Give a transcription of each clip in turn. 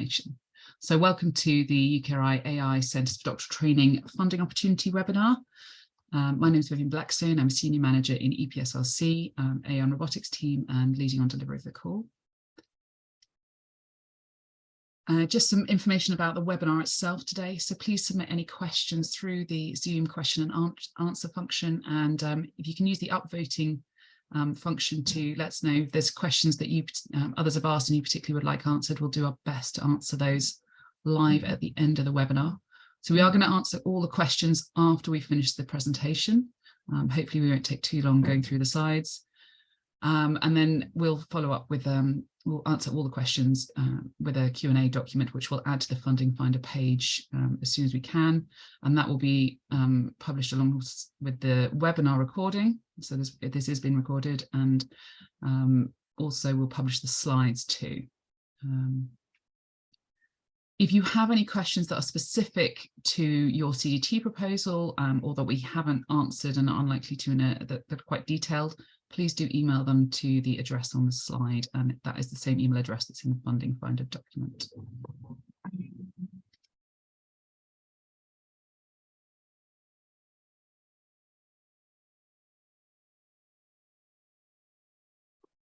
information. So welcome to the UKRI AI Centres for Doctoral Training Funding Opportunity webinar. My name is Vivian Blackstone. I'm a Senior Manager in EPSRC, AI and Robotics team, and leading on delivery of the call. Just some information about the webinar itself today. So please submit any questions through the Zoom question and answer function. And if you can use the upvoting function to let us know if there's questions that you others have asked and you particularly would like answered, we'll do our best to answer those live at the end of the webinar. So we are going to answer all the questions after we finish the presentation. Hopefully we won't take too long going through the slides. And then we'll follow up with, we'll answer all the questions with a Q&A document, which we'll add to the Funding Finder page as soon as we can. And that will be published along with the webinar recording. So this is being recorded, and also we'll publish the slides too. If you have any questions that are specific to your CDT proposal or that we haven't answered and are unlikely to, that are quite detailed, please do email them to the address on the slide, and that is the same email address that's in the Funding Finder document.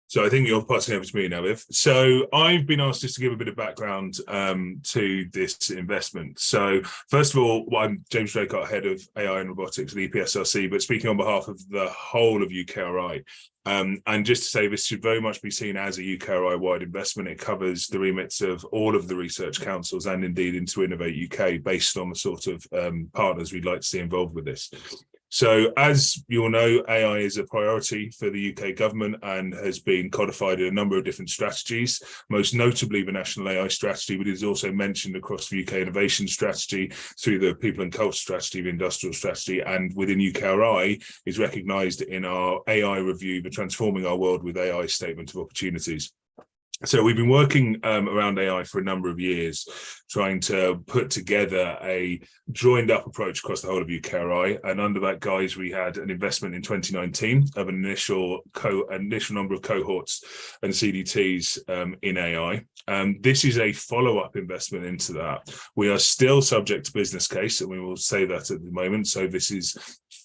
So I think you're passing over to me now, Viv. So I've been asked just to give a bit of background to this investment. So first of all, I'm James Draycott, Head of AI and Robotics at EPSRC, but speaking on behalf of the whole of UKRI. And just to say, this should very much be seen as a UKRI-wide investment. It covers the remits of all of the research councils and indeed into Innovate UK based on the sort of partners we'd like to see involved with this. So as you all know, AI is a priority for the UK government and has been codified in a number of different strategies, most notably the National AI Strategy, but it is also mentioned across the UK Innovation Strategy through the People and Culture Strategy, the Industrial Strategy, and within UKRI is recognised in our AI review, the Transforming Our World with AI Statement of Opportunities. So we've been working around AI for a number of years, trying to put together a joined up approach across the whole of UKRI. And under that guise, we had an investment in 2019 of an initial number of cohorts and CDTs in AI. This is a follow-up investment into that. We are still subject to business case, and we will say that at the moment. So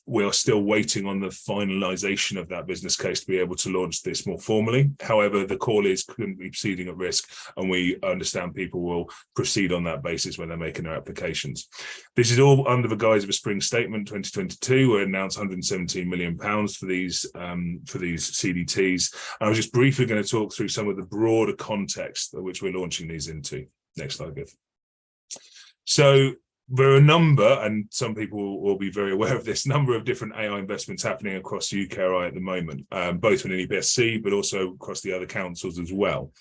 we are still waiting on the finalisation of that business case to be able to launch this more formally. However, the call is couldn't be proceeding at risk, and we understand people will proceed on that basis when they're making their applications. This is all under the guise of a spring statement 2022. We announced £117 million for these CDTs. And I was just briefly going to talk through some of the broader context at which we're launching these into. Next slide, Viv. So there are a number, and some people will be very aware of this, number of different AI investments happening across the UKRI at the moment, both within EPSC, but also across the other councils as well.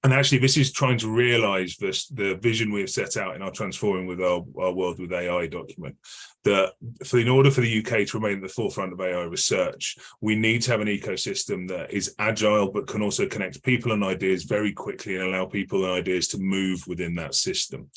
And actually, this is trying to realise the vision we have set out in our Transforming with our World with AI document, that in order for the UK to remain at the forefront of AI research, we need to have an ecosystem that is agile, but can also connect people and ideas very quickly and allow people and ideas to move within that system.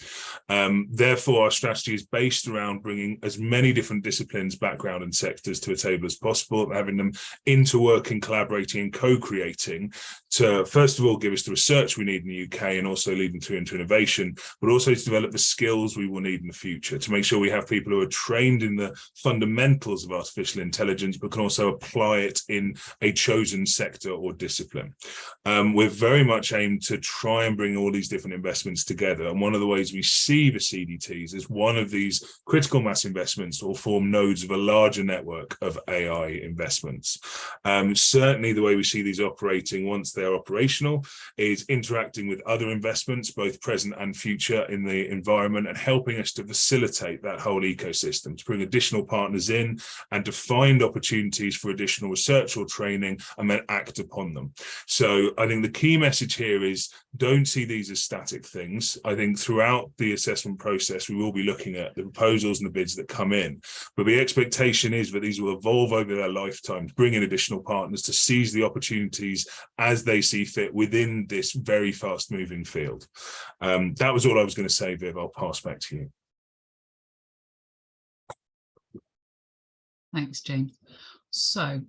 Therefore, our strategy is based around bringing as many different disciplines, background and sectors to a table as possible, having them interworking, collaborating and co-creating to, first of all, give us the research we need in the UK and also leading through into innovation, but also to develop the skills we will need in the future, to make sure we have people who are trained in the fundamentals of artificial intelligence, but can also apply it in a chosen sector or discipline. We're very much aimed to try and bring all these different investments together. And one of the ways we see the CDTs is one of these critical mass investments that will form nodes of a larger network of AI investments. Certainly the way we see these operating once they're operational is interacting with other investments, both present and future in the environment, and helping us to facilitate that whole ecosystem, to bring additional partners in and to find opportunities for additional research or training and then act upon them. So I think the key message here is don't see these as static things. I think throughout the assessment process, we will be looking at the proposals and the bids that come in, but the expectation is that these will evolve over their lifetime, to bring in additional partners, to seize the opportunities as they see fit within this very fast moving field. That was all I was going to say, Viv. I'll pass back to you. Thanks, James. So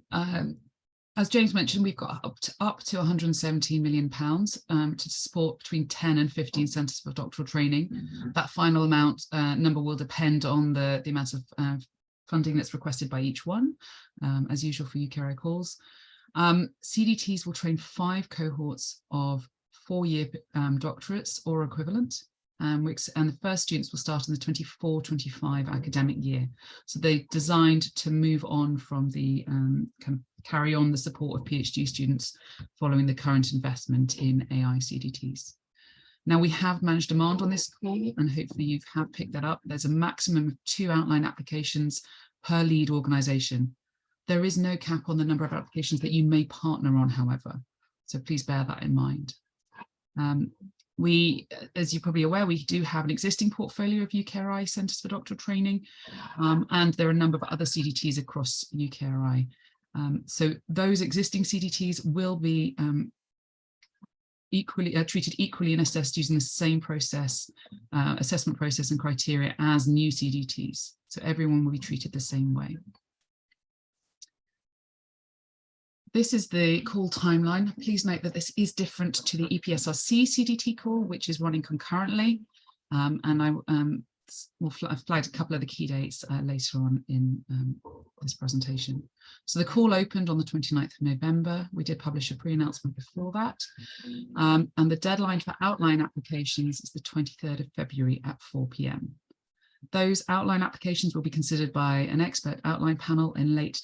As James mentioned, we've got up to £117 million to support between 10 and 15 centres for doctoral training. That final amount number will depend on the amount of funding that's requested by each one, as usual for UKRI calls. CDTs will train 5 cohorts of 4-year doctorates or equivalent, and the first students will start in the 24-25 academic year. So they're designed to move on from the kind of carry on the support of PhD students following the current investment in AI CDTs. Now, we have managed demand on this call, and hopefully you have picked that up. There's a maximum of 2 outline applications per lead organisation. There is no cap on the number of applications that you may partner on, however, so please bear that in mind. As you're probably aware, we do have an existing portfolio of UKRI Centres for Doctoral Training, and there are a number of other CDTs across UKRI. So those existing CDTs will be treated equally and assessed using the same process, assessment process and criteria as new CDTs. So everyone will be treated the same way. This is the call timeline. Please note that this is different to the EPSRC CDT call, which is running concurrently. And I I've flagged a couple of the key dates later on in this presentation. So the call opened on the 29th of November. We did publish a pre-announcement before that. And the deadline for outline applications is the 23rd of February at 4 p.m. Those outline applications will be considered by an expert outline panel in late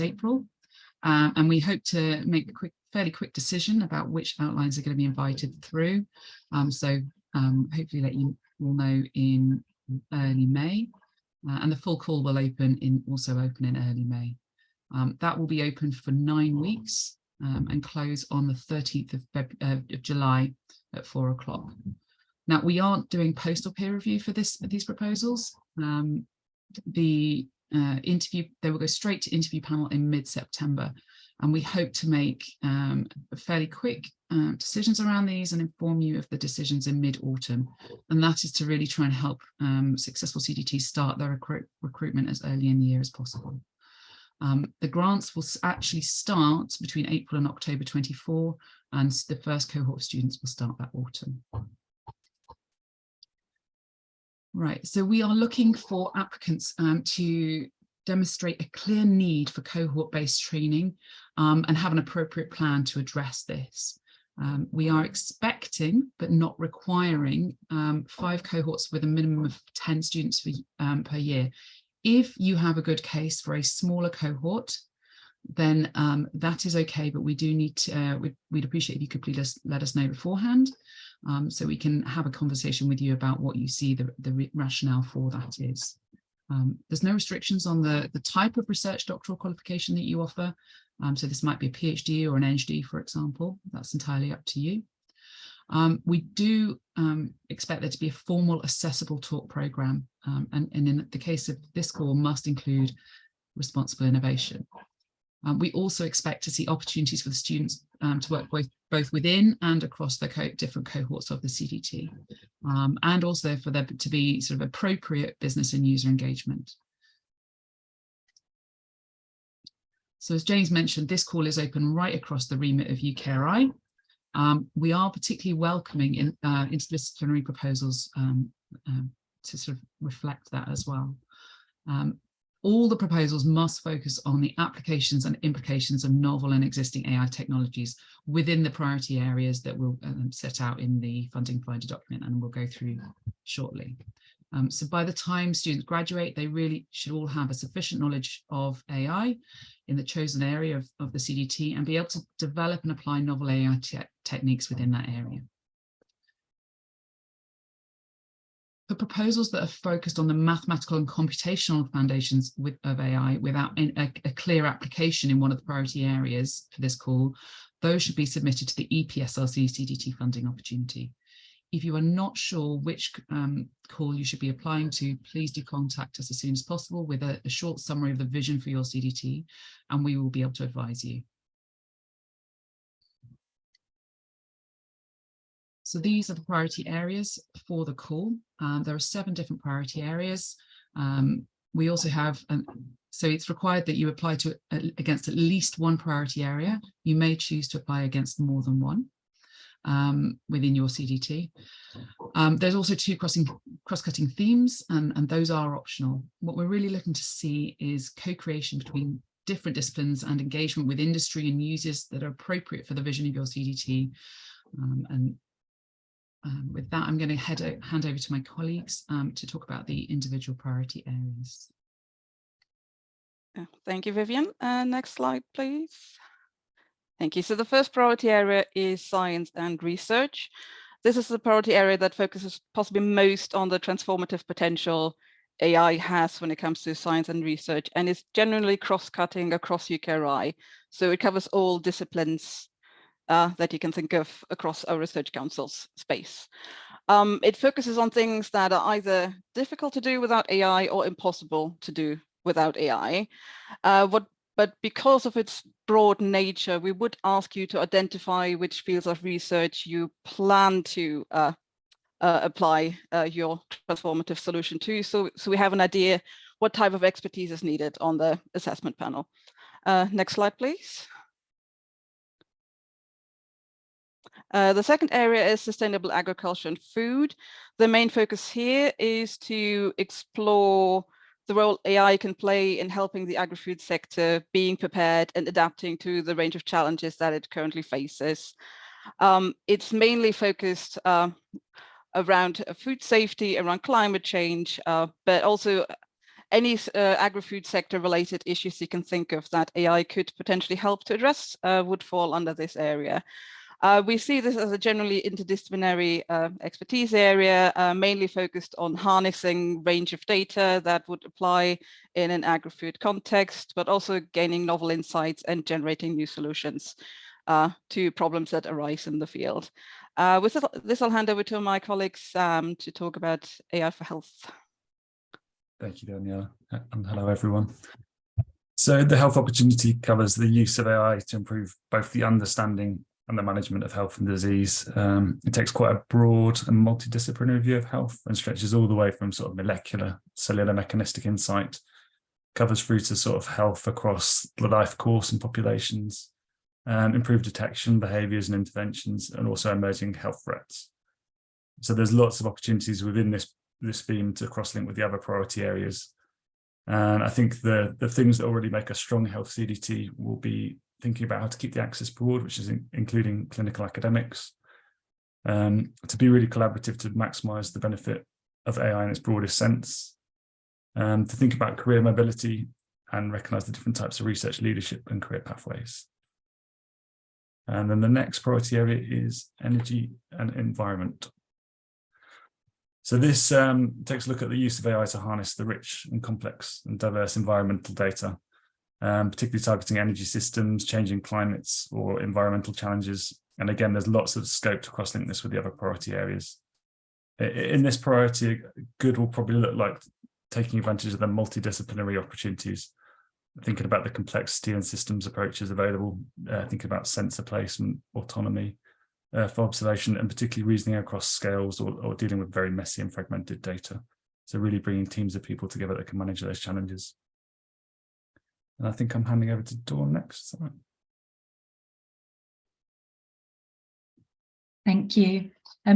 April. And we hope to make a fairly quick decision about which outlines are going to be invited through. Hopefully let you all know in early May. And the full call will also open in early May. That will be open for 9 weeks and close on the 13th of July at 4 o'clock. Now, we aren't doing postal peer review for these proposals. They will go straight to interview panel in mid-September, and we hope to make fairly quick decisions around these and inform you of the decisions in mid-autumn. And that is to really try and help successful CDTs start their recruitment as early in the year as possible. The grants will actually start between April and October 24, and the first cohort of students will start that autumn. Right, so we are looking for applicants to demonstrate a clear need for cohort-based training and have an appropriate plan to address this. We are expecting, but not requiring, 5 cohorts with a minimum of 10 students per year. If you have a good case for a smaller cohort, then that is okay, but we do need to, we'd appreciate if you could please let us know beforehand, so we can have a conversation with you about what you see the rationale for that is. There's no restrictions on the type of research doctoral qualification that you offer. So this might be a PhD or an NhD, for example. That's entirely up to you. We do expect there to be a formal accessible talk programme, and in the case of this call must include responsible innovation. We also expect to see opportunities for the students to work both within and across the different cohorts of the CDT, and also for there to be sort of appropriate business and user engagement. So as James mentioned, this call is open right across the remit of UKRI. We are particularly welcoming interdisciplinary proposals to sort of reflect that as well. All the proposals must focus on the applications and implications of novel and existing AI technologies within the priority areas that we'll set out in the funding finder document, and we'll go through shortly. So by the time students graduate, they really should all have a sufficient knowledge of AI in the chosen area of the CDT and be able to develop and apply novel AI techniques within that area. For proposals that are focused on the mathematical and computational foundations of AI without a clear application in one of the priority areas for this call, those should be submitted to the EPSRC CDT funding opportunity. If you are not sure which call you should be applying to, please do contact us as soon as possible with a short summary of the vision for your CDT, and we will be able to advise you. So these are the priority areas for the call. There are 7 different priority areas. We also have So it's required that you apply to against at least one priority area. You may choose to apply against more than one within your CDT. There's also 2 cross-cutting themes, and those are optional. What we're really looking to see is co-creation between different disciplines and engagement with industry and users that are appropriate for the vision of your CDT. With that, I'm going to hand over to my colleagues to talk about the individual priority areas. Thank you, Vivian. Next slide, please. Thank you. So the first priority area is science and research. This is the priority area that focuses possibly most on the transformative potential AI has when it comes to science and research, and is generally cross-cutting across UKRI. So it covers all disciplines that you can think of across our Research Council's space. It focuses on things that are either difficult to do without AI or impossible to do without AI. But because of its broad nature, we would ask you to identify which fields of research you plan to apply your transformative solution to, so we have an idea what type of expertise is needed on the assessment panel. Next slide, please. The second area is sustainable agriculture and food. The main focus here is to explore the role AI can play in helping the agri-food sector being prepared and adapting to the range of challenges that it currently faces. It's mainly focused around food safety, around climate change, but also any agri-food sector related issues you can think of that AI could potentially help to address would fall under this area. We see this as a generally interdisciplinary expertise area, mainly focused on harnessing range of data that would apply in an agri-food context, but also gaining novel insights and generating new solutions to problems that arise in the field. With this, I'll hand over to my colleague Sam to talk about AI for health. Thank you, Daniela, and hello everyone. So the health opportunity covers the use of AI to improve both the understanding and the management of health and disease. It takes quite a broad and multidisciplinary view of health and stretches all the way from sort of molecular, cellular mechanistic insight, covers through to sort of health across the life course and populations, and improved detection, behaviours and interventions, and also emerging health threats. So there's lots of opportunities within this theme to cross-link with the other priority areas. And I think the things that already make a strong health CDT will be thinking about how to keep the access broad, which is including clinical academics, to be really collaborative to maximise the benefit of AI in its broadest sense, to think about career mobility and recognise the different types of research leadership and career pathways. And then the next priority area is energy and environment. So this takes a look at the use of AI to harness the rich and complex and diverse environmental data, particularly targeting energy systems, changing climates or environmental challenges. And again, there's lots of scope to cross-link this with the other priority areas. In this priority, good will probably look like taking advantage of the multidisciplinary opportunities, thinking about the complexity and systems approaches available, thinking about sensor placement, autonomy for observation, and particularly reasoning across scales or dealing with very messy and fragmented data. So really bringing teams of people together that can manage those challenges. And I think I'm handing over to Dawn next. Thank you.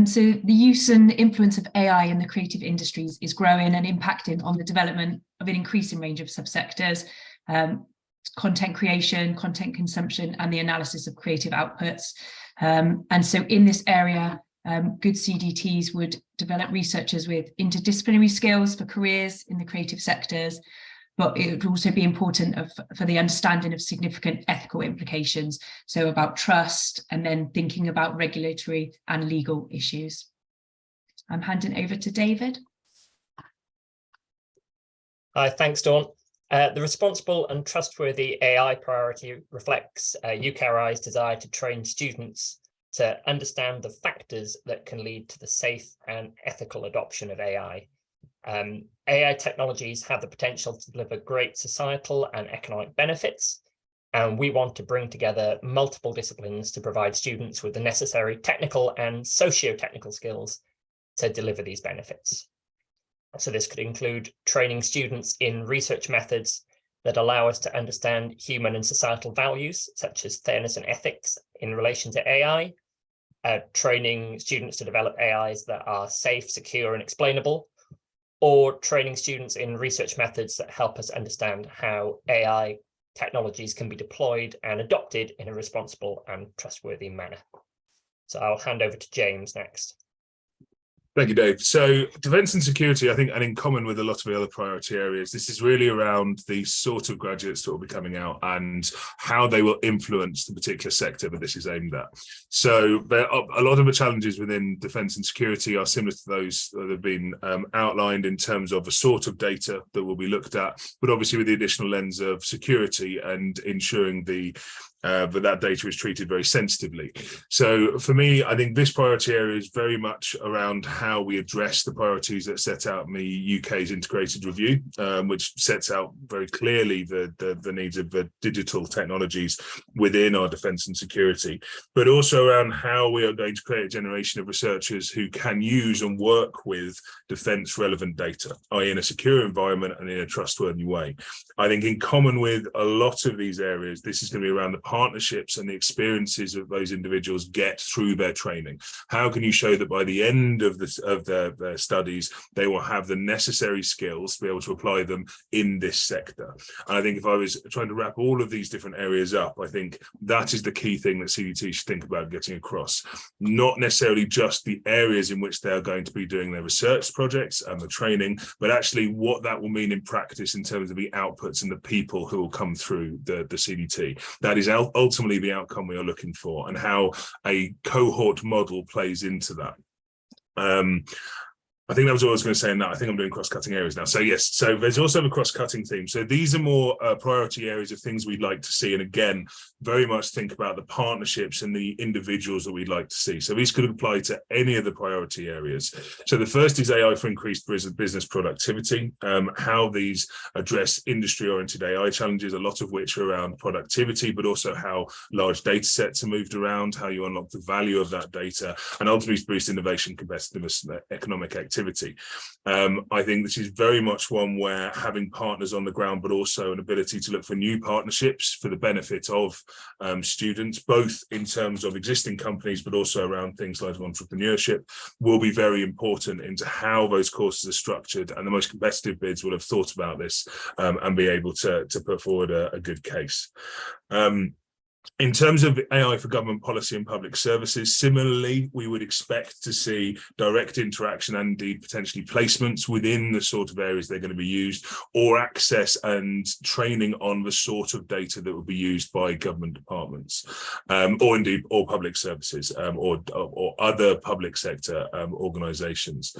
So the use and influence of AI in the creative industries is growing and impacting on the development of an increasing range of subsectors, content creation, content consumption, and the analysis of creative outputs. And so in this area, good CDTs would develop researchers with interdisciplinary skills for careers in the creative sectors, but it would also be important for the understanding of significant ethical implications, so about trust, and then thinking about regulatory and legal issues. I'm handing over to David. Hi, thanks, Dawn. The responsible and trustworthy AI priority reflects UKRI's desire to train students to understand the factors that can lead to the safe and ethical adoption of AI. AI technologies have the potential to deliver great societal and economic benefits, and we want to bring together multiple disciplines to provide students with the necessary technical and socio-technical skills to deliver these benefits. So this could include training students in research methods that allow us to understand human and societal values, such as fairness and ethics in relation to AI, training students to develop AIs that are safe, secure, and explainable, or training students in research methods that help us understand how AI technologies can be deployed and adopted in a responsible and trustworthy manner. So I'll hand over to James next. Thank you, Dave. So defence and security, I think, and in common with a lot of the other priority areas, this is really around the sort of graduates that will be coming out and how they will influence the particular sector that this is aimed at. So there are a lot of the challenges within defence and security are similar to those that have been outlined in terms of the sort of data that will be looked at, but obviously with the additional lens of security and ensuring that data is treated very sensitively. So for me, I think this priority area is very much around how we address the priorities that set out in the UK's integrated review, which sets out very clearly the needs of the digital technologies within our defence and security, but also around how we are going to create a generation of researchers who can use and work with defence relevant data, i.e. in a secure environment and in a trustworthy way. I think in common with a lot of these areas, this is going to be around the partnerships and the experiences that those individuals get through their training. How can you show that by the end of their studies, they will have the necessary skills to be able to apply them in this sector? And I think if I was trying to wrap all of these different areas up, I think that is the key thing that CDT should think about getting across. Not necessarily just the areas in which they're going to be doing their research projects and the training, but actually what that will mean in practice in terms of the outputs and the people who will come through the CDT. That is ultimately the outcome we are looking for, and how a cohort model plays into that. I think that was all I was going to say in that. I think I'm doing cross-cutting areas now. So yes, so there's also a cross-cutting theme. So these are more priority areas of things we'd like to see. And again, very much think about the partnerships and the individuals that we'd like to see. So these could apply to any of the priority areas. So the first is AI for increased business productivity, how these address industry-oriented AI challenges, a lot of which are around productivity, but also how large data sets are moved around, how you unlock the value of that data, and ultimately boost innovation, competitiveness, and economic activity. I think this is very much one where having partners on the ground, but also an ability to look for new partnerships for the benefit of students, both in terms of existing companies, but also around things like entrepreneurship, will be very important into how those courses are structured. And the most competitive bids will have thought about this and be able to put forward a good case. In terms of AI for government policy and public services, similarly, we would expect to see direct interaction and indeed potentially placements within the sort of areas they're going to be used, or access and training on the sort of data that will be used by government departments, or public services, or other public sector organisations.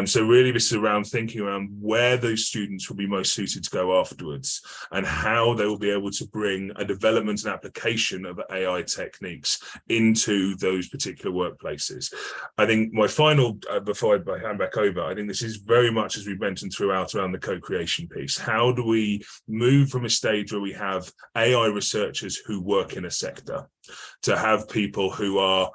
So really this is around thinking around where those students will be most suited to go afterwards, and how they will be able to bring a development and application of AI techniques into those particular workplaces. I think my final, before I hand back over, I think this is very much, as we've mentioned throughout, around the co-creation piece. How do we move from a stage where we have AI researchers who work in a sector to have people who are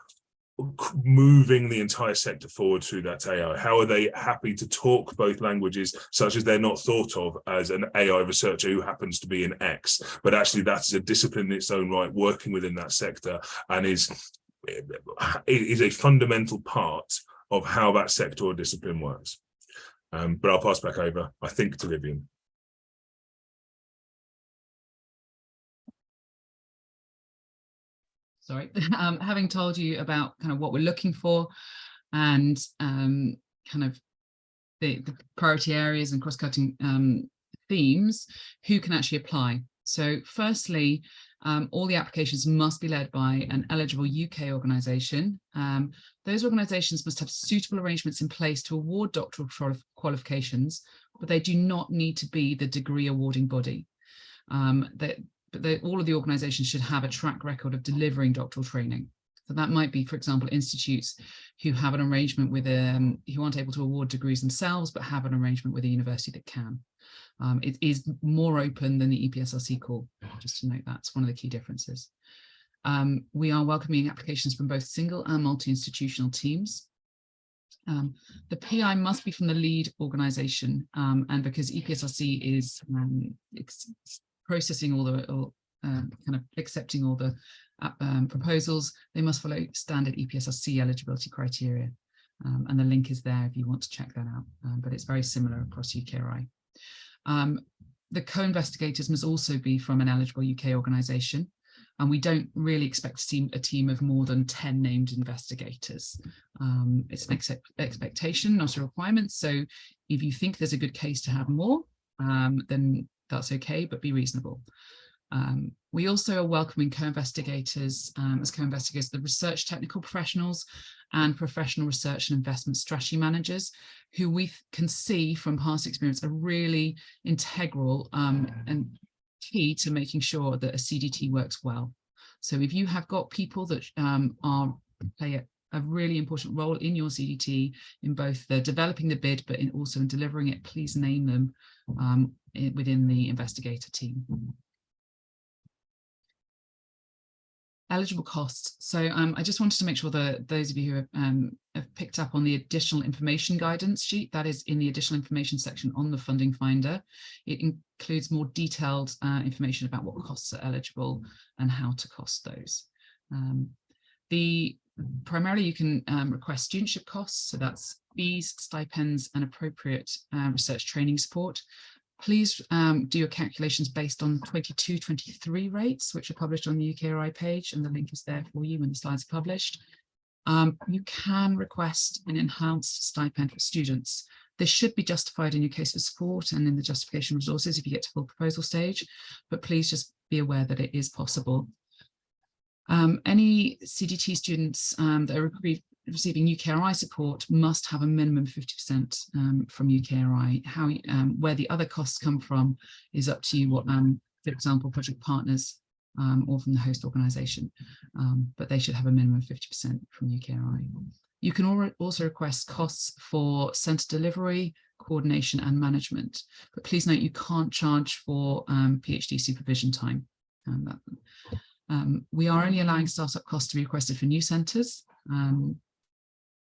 moving the entire sector forward through that AI? How are they happy to talk both languages, such as they're not thought of as an AI researcher who happens to be in X, but actually that's a discipline in its own right, working within that sector, and is a fundamental part of how that sector or discipline works. But I'll pass back over, I think, to Vivian. Sorry, having told you about kind of what we're looking for and kind of the priority areas and cross-cutting themes, who can actually apply? So firstly, all the applications must be led by an eligible UK organisation. Those organisations must have suitable arrangements in place to award doctoral qualifications, but they do not need to be the degree awarding body. But all of the organisations should have a track record of delivering doctoral training. So that might be, for example, institutes who have an arrangement with who aren't able to award degrees themselves, but have an arrangement with a university that can. It is more open than the EPSRC call, just to note that's one of the key differences. We are welcoming applications from both single and multi-institutional teams. The PI must be from the lead organisation, and because EPSRC is processing all the kind of accepting all the proposals, they must follow standard EPSRC eligibility criteria. And the link is there if you want to check that out, but it's very similar across UKRI. The co-investigators must also be from an eligible UK organisation, and we don't really expect to see a team of more than 10 named investigators. It's an expectation, not a requirement. So if you think there's a good case to have more, then that's okay, but be reasonable. We also are welcoming co-investigators as co-investigators, the research technical professionals and professional research and investment strategy managers, who we can see from past experience are really integral and key to making sure that a CDT works well. So if you have got people that play a really important role in your CDT in both the developing the bid, but also in delivering it, please name them within the investigator team. Eligible costs. So I just wanted to make sure that those of you who have picked up on the additional information guidance sheet, that is in the additional information section on the funding finder. It includes more detailed information about what costs are eligible and how to cost those. Primarily you can request studentship costs, so that's fees, stipends and appropriate research training support. Please do your calculations based on 22-23 rates, which are published on the UKRI page, and the link is there for you when the slides are published. You can request an enhanced stipend for students. This should be justified in your case for support and in the justification resources if you get to full proposal stage, but please just be aware that it is possible. Any CDT students that are receiving UKRI support must have a minimum 50% from UKRI. Where the other costs come from is up to you, what, for example, project partners or from the host organisation, but they should have a minimum of 50% from UKRI. You can also request costs for centre delivery, coordination and management, but please note you can't charge for PhD supervision time. We are only allowing startup costs to be requested for new centres.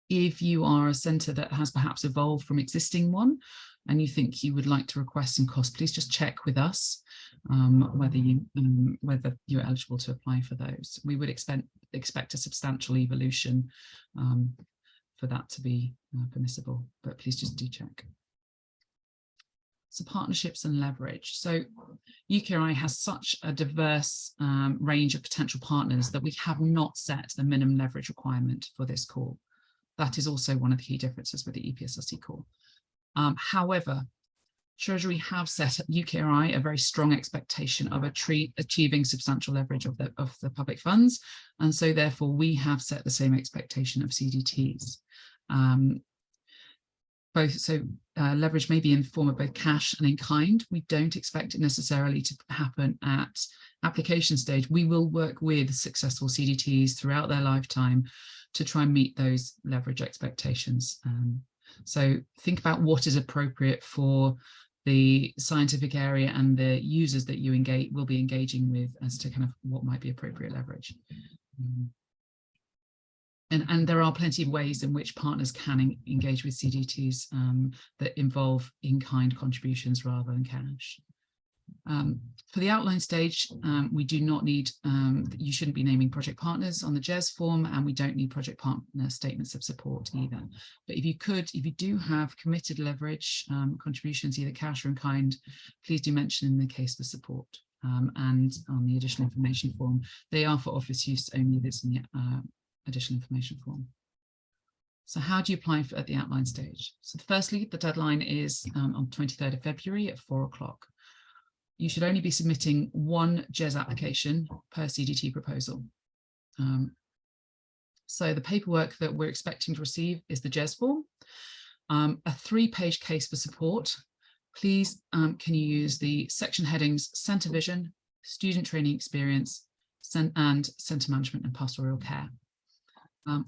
If you are a centre that has perhaps evolved from existing one and you think you would like to request some costs, please just check with us whether you're eligible to apply for those. We would expect a substantial evolution for that to be permissible, but please just do check. So partnerships and leverage. So UKRI has such a diverse range of potential partners that we have not set the minimum leverage requirement for this call. That is also one of the key differences with the EPSRC call. However, Treasury have set at UKRI a very strong expectation of achieving substantial leverage of the public funds, and so therefore we have set the same expectation of CDTs. Leverage may be in the form of both cash and in kind. We don't expect it necessarily to happen at application stage. We will work with successful CDTs throughout their lifetime to try and meet those leverage expectations. So think about what is appropriate for the scientific area and the users that you will be engaging with as to kind of what might be appropriate leverage. And there are plenty of ways in which partners can engage with CDTs that involve in-kind contributions rather than cash. For the outline stage, we do not need, you shouldn't be naming project partners on the JES form, and we don't need project partner statements of support either. But if you do have committed leverage contributions, either cash or in kind, please do mention in the case for support. And on the additional information form, they are for office use only. This in the additional information form. So how do you apply at the outline stage? So firstly, the deadline is on 23rd of February at 4 o'clock. You should only be submitting one JES application per CDT proposal. So the paperwork that we're expecting to receive is the JES form, a 3-page case for support. Please can you use the section headings Centre Vision, Student Training Experience, and Centre Management and Pastoral Care.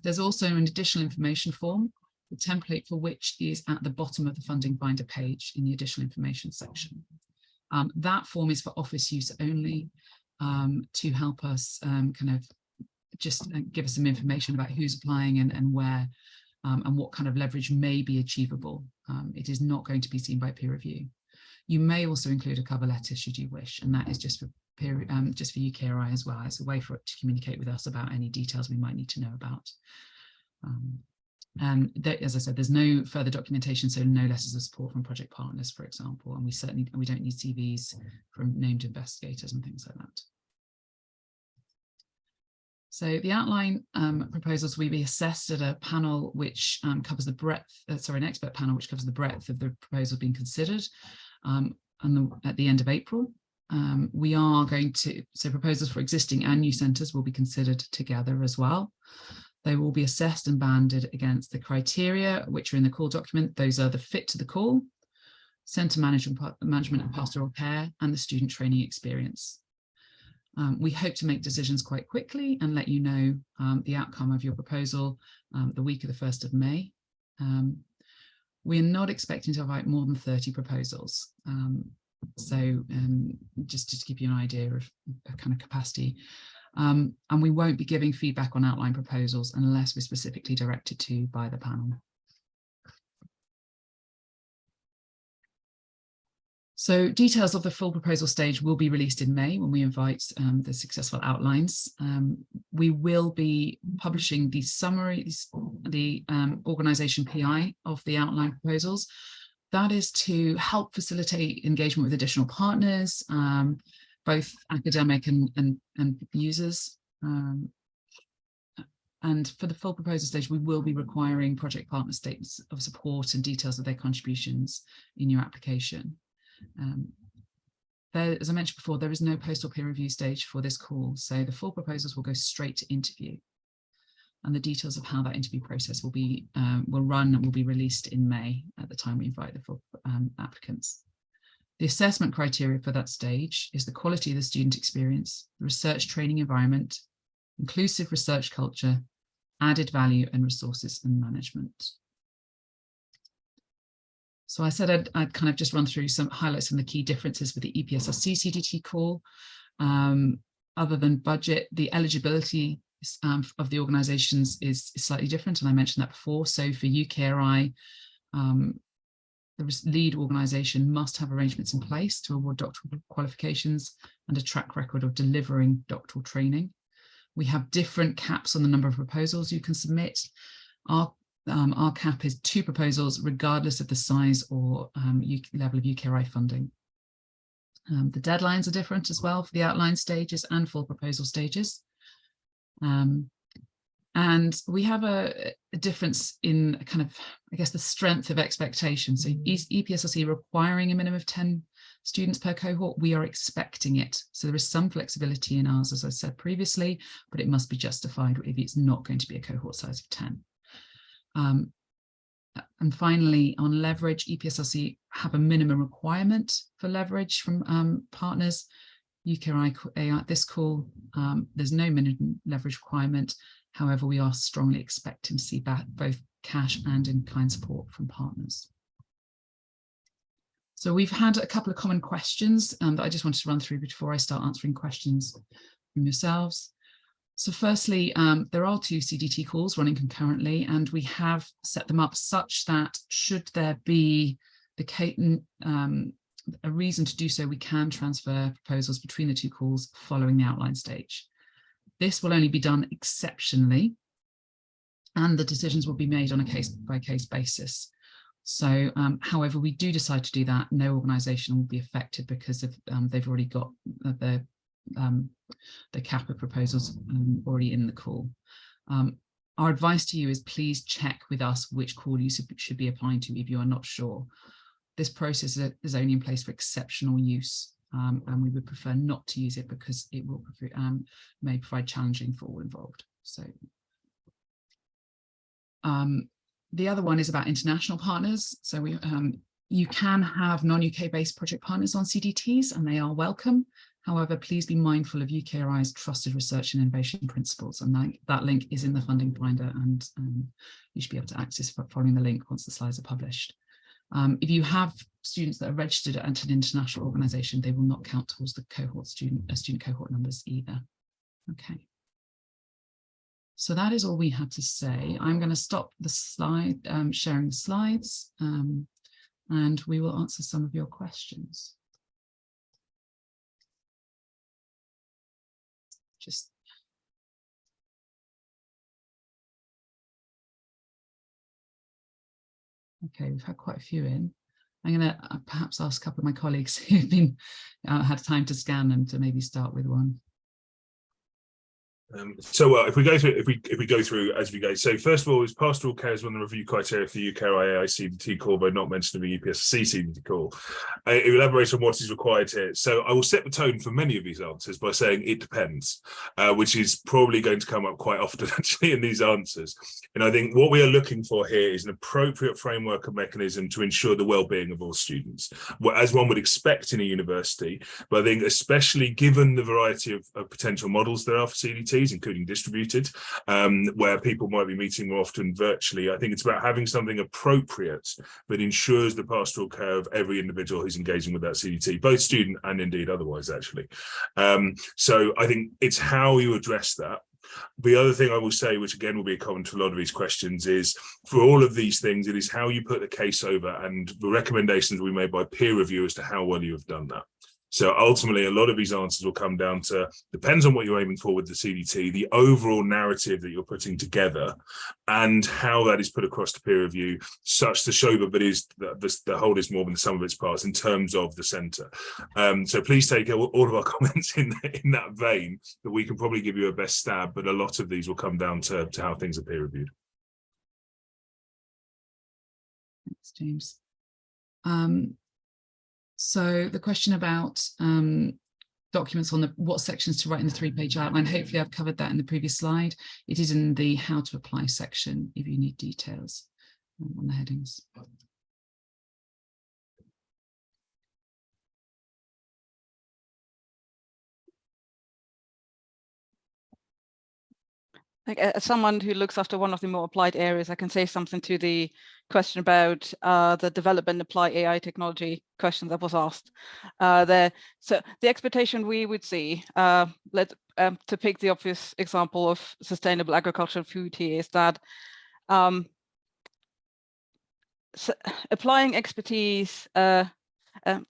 There's also an additional information form, the template for which is at the bottom of the funding binder page in the additional information section. That form is for office use only, to help us kind of just give us some information about who's applying and where and what kind of leverage may be achievable. It is not going to be seen by peer review. You may also include a cover letter should you wish, and that is just for UKRI as well. It's a way for it to communicate with us about any details we might need to know about. And as I said, there's no further documentation, so no letters of support from project partners, for example, and we don't need CVs from named investigators and things like that. So the outline proposals will be assessed at a panel which covers the breadth, an expert panel which covers the breadth of the proposal being considered at the end of April. We are going to, so proposals for existing and new centres will be considered together as well. They will be assessed and banded against the criteria which are in the call document. Those are the fit to the call, centre management and pastoral care, and the student training experience. We hope to make decisions quite quickly and let you know the outcome of your proposal the week of the 1st of May. We're not expecting to invite more than 30 proposals. Just to give you an idea of kind of capacity. And we won't be giving feedback on outline proposals unless we're specifically directed to by the panel. So details of the full proposal stage will be released in May when we invite the successful outlines. We will be publishing the summaries, the organisation PI of the outline proposals. That is to help facilitate engagement with additional partners, both academic and users. And for the full proposal stage, we will be requiring project partner statements of support and details of their contributions in your application. As I mentioned before, there is no postal peer review stage for this call, so the full proposals will go straight to interview. And the details of how that interview process will run and will be released in May at the time we invite the full applicants. The assessment criteria for that stage is the quality of the student experience, the research training environment, inclusive research culture, added value, and resources and management. So I said I'd kind of just run through some highlights of the key differences with the EPSRC CDT call. Other than budget, the eligibility of the organisations is slightly different, and I mentioned that before. So for UKRI, the lead organisation must have arrangements in place to award doctoral qualifications and a track record of delivering doctoral training. We have different caps on the number of proposals you can submit. Our cap is 2 proposals, regardless of the size or level of UKRI funding. The deadlines are different as well for the outline stages and full proposal stages. And we have a difference in kind of, I guess, the strength of expectation. So EPSRC requiring a minimum of 10 students per cohort, we are expecting it. So there is some flexibility in ours, as I said previously, but it must be justified if it's not going to be a cohort size of 10. And finally, on leverage, EPSRC have a minimum requirement for leverage from partners. UKRI, this call, there's no minimum leverage requirement. However, we are strongly expecting to see both cash and in-kind support from partners. So we've had a couple of common questions that I just wanted to run through before I start answering questions from yourselves. So firstly, there are 2 CDT calls running concurrently, and we have set them up such that should there be a reason to do so, we can transfer proposals between the 2 calls following the outline stage. This will only be done exceptionally, and the decisions will be made on a case-by-case basis. So, however, we do decide to do that, no organisation will be affected because of, they've already got the cap of proposals already in the call. Our advice to you is please check with us which call you should be applying to if you are not sure. This process is only in place for exceptional use, and we would prefer not to use it because it will may provide challenging for all involved. So the other one is about international partners. So you can have non-UK based project partners on CDTs, and they are welcome. However, please be mindful of UKRI's trusted research and innovation principles, and that link is in the funding binder, and you should be able to access following the link once the slides are published. If you have students that are registered at an international organisation, they will not count towards the student cohort numbers either. Okay. So that is all we had to say. I'm going to stop the slide, sharing the slides, and we will answer some of your questions. Just okay, we've had quite a few in. I'm going to perhaps ask a couple of my colleagues who've been had time to scan them to maybe start with one. If we go through as we go, so first of all, is pastoral care is one of the review criteria for the UKRI AI CDT call, but not mentioned in the UPSC CDT call. It elaborates on what is required here. So I will set the tone for many of these answers by saying it depends, which is probably going to come up quite often actually in these answers. And I think what we are looking for here is an appropriate framework and mechanism to ensure the well-being of all students, as one would expect in a university. But I think especially given the variety of potential models there are for CDT, including distributed, where people might be meeting more often virtually. I think it's about having something appropriate that ensures the pastoral care of every individual who's engaging with that CDT, both student and indeed otherwise, actually. So I think it's how you address that. The other thing I will say, which again will be a common to a lot of these questions, is for all of these things, it is how you put the case over and the recommendations we made by peer review as to how well you have done that. So ultimately, a lot of these answers will come down to, depends on what you're aiming for with the CDT, the overall narrative that you're putting together and how that is put across to peer review, such to show that the whole is more than the sum of its parts in terms of the centre. So please take all of our comments in that vein, that we can probably give you a best stab, but a lot of these will come down to how things are peer reviewed. Thanks, James. So the question about documents on what sections to write in the 3-page outline, hopefully I've covered that in the previous slide. It is in the how to apply section if you need details on the headings. As someone who looks after one of the more applied areas, I can say something to the question about the develop and apply AI technology question that was asked there. So the expectation we would see, to pick the obvious example of sustainable agriculture and food here, is that applying expertise and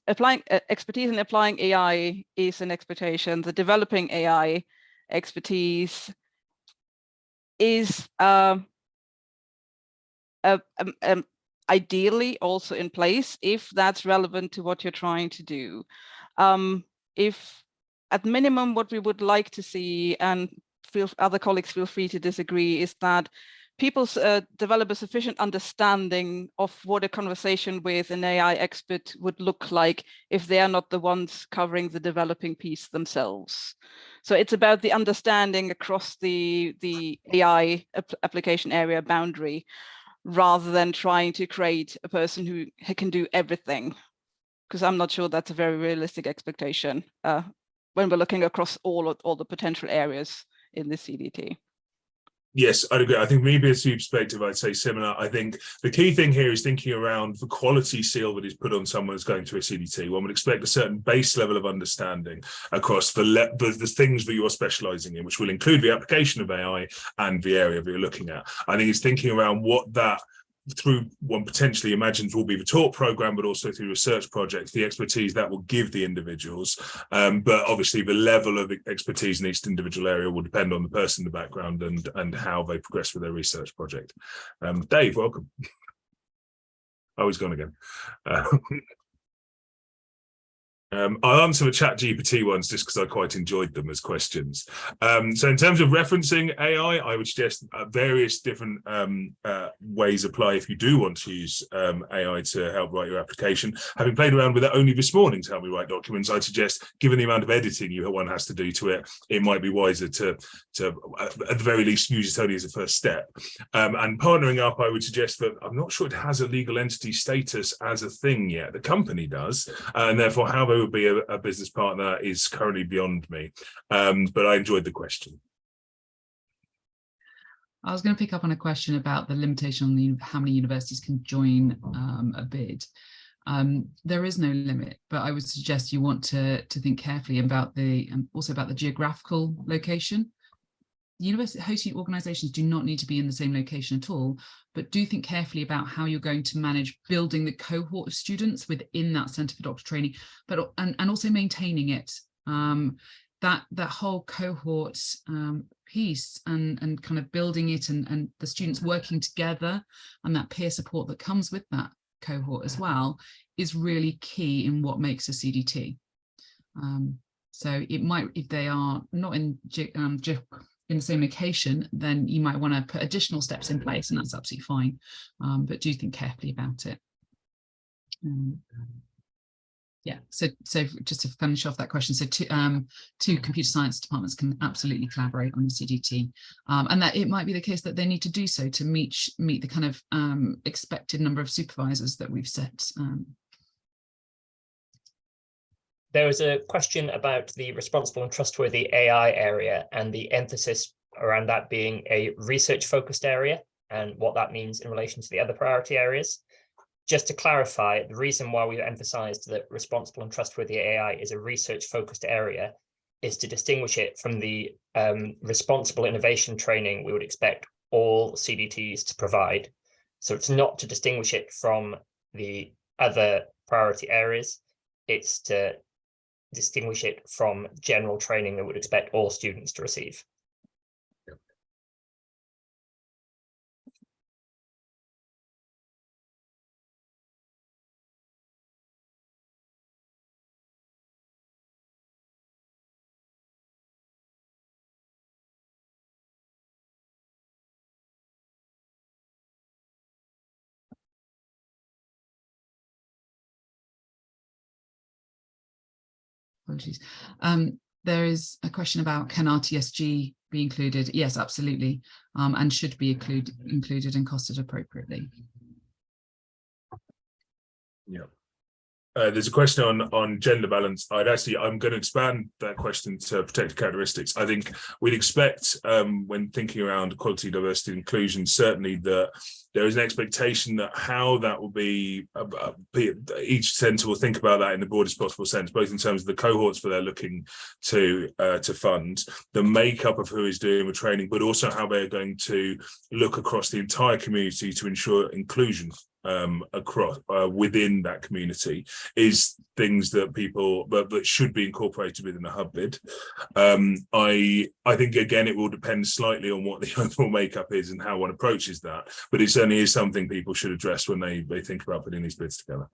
applying AI is an expectation. The developing AI expertise is ideally also in place if that's relevant to what you're trying to do. If at minimum what we would like to see, and other colleagues feel free to disagree, is that people develop a sufficient understanding of what a conversation with an AI expert would look like if they are not the ones covering the developing piece themselves. So it's about the understanding across the AI application area boundary, rather than trying to create a person who can do everything, because I'm not sure that's a very realistic expectation when we're looking across all the potential areas in the CDT. Yes, I'd agree. I think maybe as a perspective, I'd say similar. I think the key thing here is thinking around the quality seal that is put on someone who's going to a CDT. One would expect a certain base level of understanding across the things that you're specializing in, which will include the application of AI and the area that you're looking at. I think it's thinking around what that, through one potentially imagines will be the talk program, but also through research projects, the expertise that will give the individuals. But obviously the level of expertise in each individual area will depend on the person, the background, and how they progress with their research project. Dave, welcome. Oh, he's gone again. I'll answer the ChatGPT ones just because I quite enjoyed them as questions. So in terms of referencing AI, I would suggest various different ways apply if you do want to use AI to help write your application. Having played around with it only this morning to help me write documents, I'd suggest, given the amount of editing one has to do to it, it might be wiser to at the very least use it only as a first step. And partnering up, I would suggest that I'm not sure it has a legal entity status as a thing yet. The company does, and therefore how they would be a business partner is currently beyond me. But I enjoyed the question. I was going to pick up on a question about the limitation on how many universities can join a bid. There is no limit, but I would suggest you want to think carefully about also about the geographical location. university hosting organisations do not need to be in the same location at all, but do think carefully about how you're going to manage building the cohort of students within that Centre for Doctoral Training, but and also maintaining it. That whole cohort piece and kind of building it and the students working together and that peer support that comes with that cohort as well is really key in what makes a CDT. So it might, if they are not in the same location, then you might want to put additional steps in place, and that's absolutely fine. But do think carefully about it. Yeah, so just to finish off that question, so two computer science departments can absolutely collaborate on the CDT, and that it might be the case that they need to do so to meet the kind of expected number of supervisors that we've set. There was a question about the responsible and trustworthy AI area and the emphasis around that being a research-focused area and what that means in relation to the other priority areas. Just to clarify, the reason why we've emphasized that responsible and trustworthy AI is a research-focused area is to distinguish it from the responsible innovation training we would expect all CDTs to provide. So it's not to distinguish it from the other priority areas, it's to distinguish it from general training that we would expect all students to receive. Apologies. There is a question about, can RTSG be included? Yes, absolutely, and should be included and costed appropriately. Yeah. There's a question on gender balance. I'm going to expand that question to protected characteristics. I think we'd expect when thinking around equality, diversity, and inclusion, certainly that there is an expectation that how that will be, each centre will think about that in the broadest possible sense, both in terms of the cohorts that they're looking to fund, the makeup of who is doing the training, but also how they're going to look across the entire community to ensure inclusion across within that community is things that that should be incorporated within the hub bid. I think again it will depend slightly on what the overall makeup is and how one approaches that, but it certainly is something people should address when they think about putting these bids together.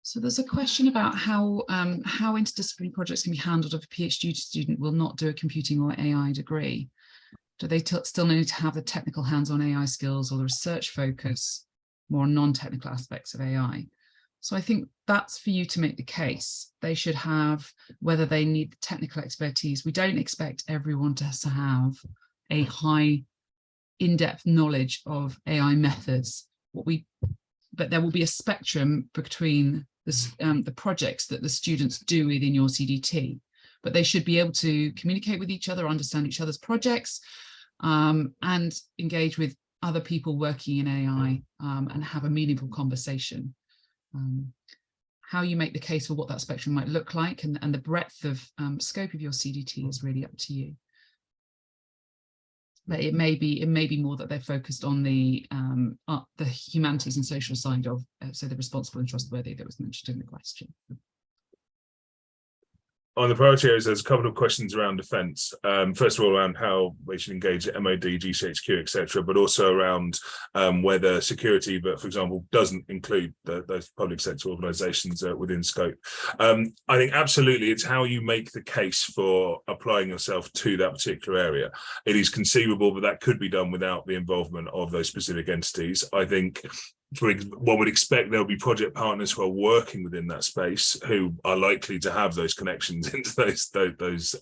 So there's a question about how interdisciplinary projects can be handled if a PhD student will not do a computing or AI degree. Do they still need to have the technical hands-on AI skills or the research focus more on non-technical aspects of AI? So I think that's for you to make the case. They should have, whether they need the technical expertise. We don't expect everyone to have a high in-depth knowledge of AI methods. But there will be a spectrum between the projects that the students do within your CDT, but they should be able to communicate with each other, understand each other's projects, and engage with other people working in AI and have a meaningful conversation. How you make the case for what that spectrum might look like and the breadth of scope of your CDT is really up to you. But it may be more that they're focused on the humanities and social side of so the responsible and trustworthy that was mentioned in the question. On the priority areas, there's a couple of questions around defence. First of all, around how they should engage MOD, GCHQ, etc., but also around whether security, but for example, doesn't include those public sector organisations within scope. I think absolutely, it's how you make the case for applying yourself to that particular area. It is conceivable that could be done without the involvement of those specific entities. I think one would expect there'll be project partners who are working within that space who are likely to have those connections into those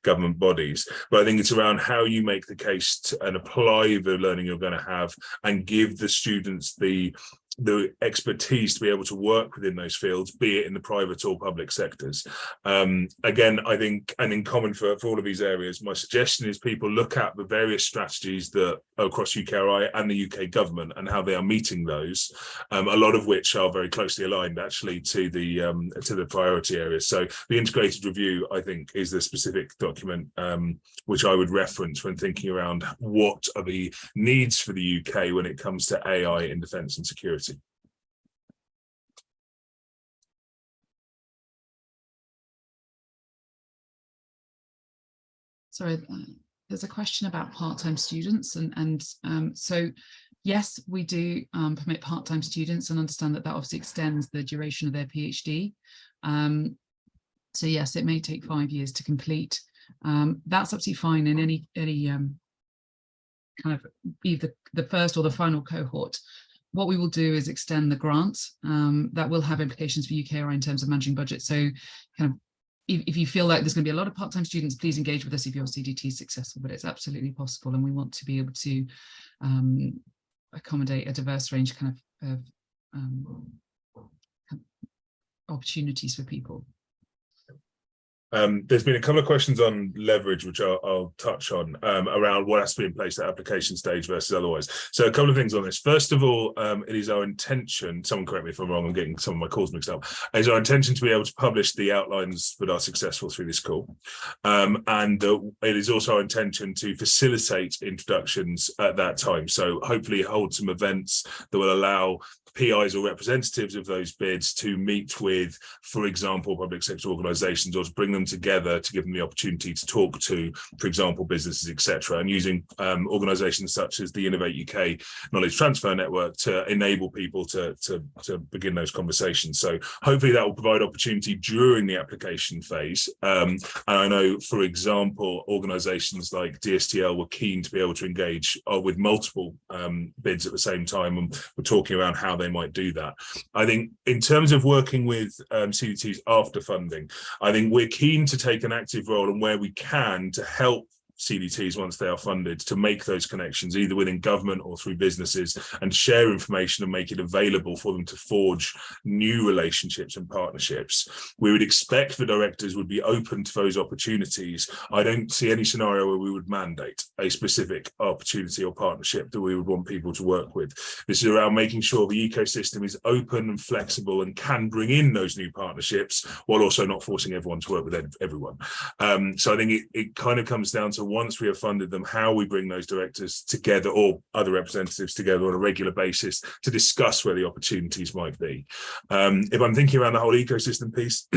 government bodies. But I think it's around how you make the case and apply the learning you're going to have and give the students the the expertise to be able to work within those fields, be it in the private or public sectors. Again, I think, and in common for all of these areas, my suggestion is people look at the various strategies that are across UKRI and the UK government and how they are meeting those, a lot of which are very closely aligned actually to the priority areas. So the integrated review, I think, is the specific document which I would reference when thinking around what are the needs for the UK when it comes to AI in defence and security. Sorry, there's a question about part-time students, and so yes, we do permit part-time students, and understand that obviously extends the duration of their PhD. So yes, it may take 5 years to complete. That's absolutely fine in any kind of either the first or the final cohort. What we will do is extend the grant. That will have implications for UKRI in terms of managing budget. So kind of if you feel like there's going to be a lot of part-time students, please engage with us if your CDT is successful, but it's absolutely possible. And we want to be able to accommodate a diverse range of opportunities for people. There's been a couple of questions on leverage, which I'll touch on, around what has to be in place at application stage versus otherwise. So a couple of things on this. First of all, it is our intention, someone correct me if I'm wrong, I'm getting some of my calls mixed up, it is our intention to be able to publish the outlines that are successful through this call. And it is also our intention to facilitate introductions at that time. So hopefully hold some events that will allow PIs or representatives of those bids to meet with, for example, public sector organisations, or to bring them together to give them the opportunity to talk to, for example, businesses, etc., and using organisations such as the Innovate UK Knowledge Transfer Network to enable people to begin those conversations. So hopefully that will provide opportunity during the application phase. And I know, for example, organisations like DSTL were keen to be able to engage with multiple bids at the same time, and we're talking around how they might do that. I think in terms of working with CDTs after funding, I think we're keen to take an active role, and where we can, to help CDTs once they are funded to make those connections either within government or through businesses, and share information and make it available for them to forge new relationships and partnerships. We would expect the directors would be open to those opportunities. I don't see any scenario where we would mandate a specific opportunity or partnership that we would want people to work with. This is around making sure the ecosystem is open and flexible and can bring in those new partnerships while also not forcing everyone to work with everyone. So I think it kind of comes down to, once we have funded them, how we bring those directors together or other representatives together on a regular basis to discuss where the opportunities might be. If I'm thinking around the whole ecosystem piece,